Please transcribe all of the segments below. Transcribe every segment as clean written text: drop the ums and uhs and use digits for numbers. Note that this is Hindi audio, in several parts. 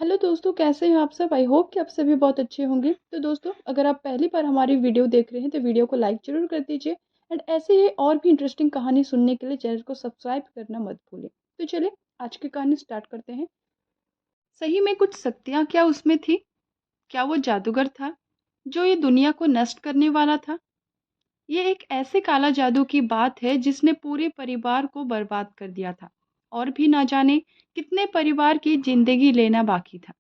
हेलो दोस्तों, कैसे हैं आप सब? आई होप कि आप सभी बहुत अच्छे होंगे। तो दोस्तों, अगर आप पहली बार हमारी वीडियो देख रहे हैं तो वीडियो को लाइक ज़रूर कर दीजिए एंड ऐसे ही और भी इंटरेस्टिंग कहानी सुनने के लिए चैनल को सब्सक्राइब करना मत भूलें। तो चलिए आज की कहानी स्टार्ट करते हैं। सही में कुछ शक्तियाँ क्या उसमें थी? क्या वो जादूगर था जो ये दुनिया को नष्ट करने वाला था? ये एक ऐसे काला जादू की बात है जिसने पूरे परिवार को बर्बाद कर दिया था और भी ना जाने कितने परिवार की जिंदगी लेना बाकी था।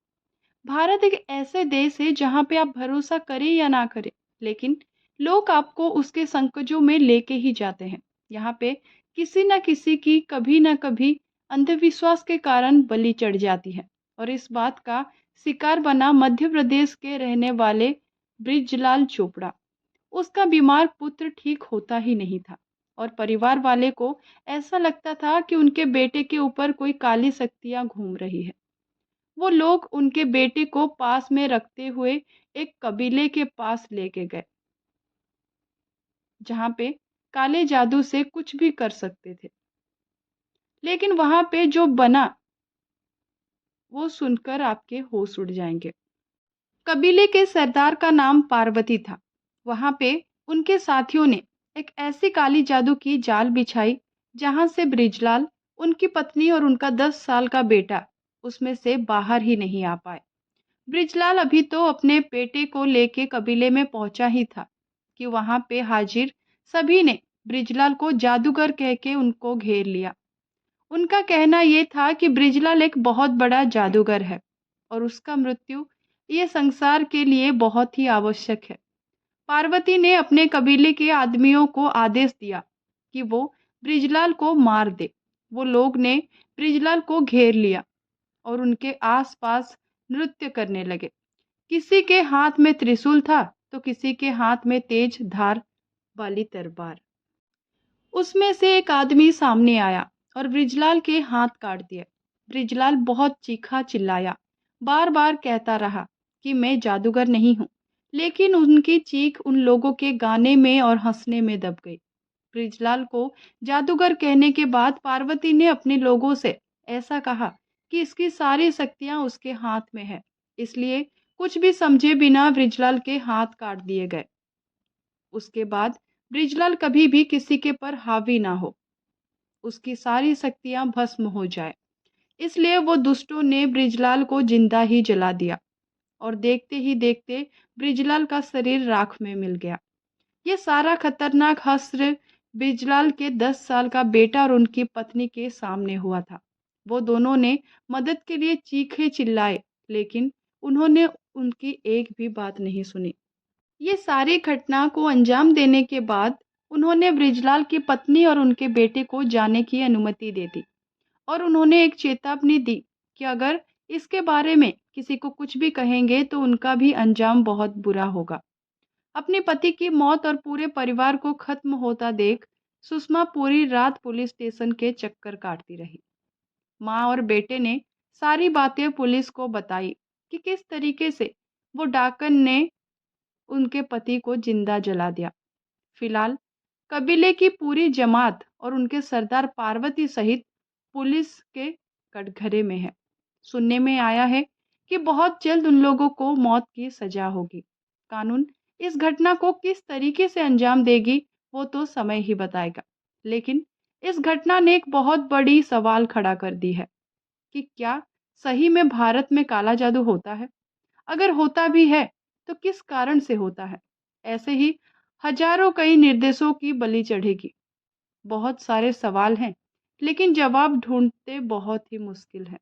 भारत एक ऐसे देश है जहाँ पे आप भरोसा करें या ना करें, लेकिन लोग आपको उसके संकटों में लेके ही जाते हैं। यहाँ पे किसी न किसी की कभी न कभी अंधविश्वास के कारण बलि चढ़ जाती है और इस बात का शिकार बना मध्य प्रदेश के रहने वाले ब्रिजलाल चोपड़ा। उसका बीमार पुत्र ठीक होता ही नहीं था और परिवार वाले को ऐसा लगता था कि उनके बेटे के ऊपर कोई काली शक्तियां घूम रही है। वो लोग उनके बेटे को पास में रखते हुए एक कबीले के पास लेके गए, जहाँ पे काले जादू से कुछ भी कर सकते थे। लेकिन वहां पे जो बना वो सुनकर आपके होश उड़ जाएंगे। कबीले के सरदार का नाम पार्वती था। वहां पे उनके साथियों ने एक ऐसी काली जादू की जाल बिछाई जहां से ब्रिजलाल, उनकी पत्नी और उनका 10 साल का बेटा उसमें से बाहर ही नहीं आ पाए। ब्रिजलाल अभी तो अपने बेटे को लेके कबीले में पहुंचा ही था कि वहां पे हाजिर सभी ने ब्रिजलाल को जादूगर कह के उनको घेर लिया। उनका कहना ये था कि ब्रिजलाल एक बहुत बड़ा जादूगर है और उसका मृत्यु ये संसार के लिए बहुत ही आवश्यक है। पार्वती ने अपने कबीले के आदमियों को आदेश दिया कि वो ब्रिजलाल को मार दे। वो लोग ने ब्रिजलाल को घेर लिया और उनके आसपास नृत्य करने लगे। किसी के हाथ में त्रिशूल था तो किसी के हाथ में तेज धार वाली तलवार। उसमें से एक आदमी सामने आया और ब्रिजलाल के हाथ काट दिए। ब्रिजलाल बहुत चीखा चिल्लाया, बार बार कहता रहा कि मैं जादूगर नहीं हूँ, लेकिन उनकी चीख उन लोगों के गाने में और हंसने में दब गई। ब्रिजलाल को जादूगर कहने के बाद पार्वती ने अपने लोगों से ऐसा कहा कि इसकी सारी शक्तियां उसके हाथ में है, इसलिए कुछ भी समझे बिना ब्रिजलाल के हाथ काट दिए गए। उसके बाद ब्रिजलाल कभी भी किसी के पर हावी ना हो, उसकी सारी शक्तियां भस्म हो जाए। इसलिए वो दुष्टों ने ब्रिजलाल को जिंदा ही जला दिया और देखते ही देखते ब्रिजलाल का शरीर राख में मिल गया। ये सारा खतरनाक हश्र ब्रिजलाल के 10 साल का बेटा और उनकी पत्नी के सामने हुआ था। वो दोनों ने मदद के लिए चीखे चिल्लाए, लेकिन उन्होंने उनकी एक भी बात नहीं सुनी। ये सारी घटना को अंजाम देने के बाद उन्होंने ब्रिजलाल की पत्नी और उनके बेटे को जाने की अनुमति दे दी और उन्होंने एक चेतावनी दी कि अगर इसके बारे में किसी को कुछ भी कहेंगे तो उनका भी अंजाम बहुत बुरा होगा। अपने पति की मौत और पूरे परिवार को खत्म होता देख सुषमा पूरी रात पुलिस स्टेशन के चक्कर काटती रही। माँ और बेटे ने सारी बातें पुलिस को बताई कि किस तरीके से वो डाकन ने उनके पति को जिंदा जला दिया। फिलहाल कबीले की पूरी जमात और उनके सरदार पार्वती सहित पुलिस के कटघरे में है। सुनने में आया है कि बहुत जल्द उन लोगों को मौत की सजा होगी। कानून इस घटना को किस तरीके से अंजाम देगी वो तो समय ही बताएगा। लेकिन इस घटना ने एक बहुत बड़ी सवाल खड़ा कर दी है कि क्या सही में भारत में काला जादू होता है? अगर होता भी है तो किस कारण से होता है? ऐसे ही हजारों कई निर्देशों की बलि चढ़ेगी। बहुत सारे सवाल हैं, लेकिन जवाब ढूंढते बहुत ही मुश्किल है।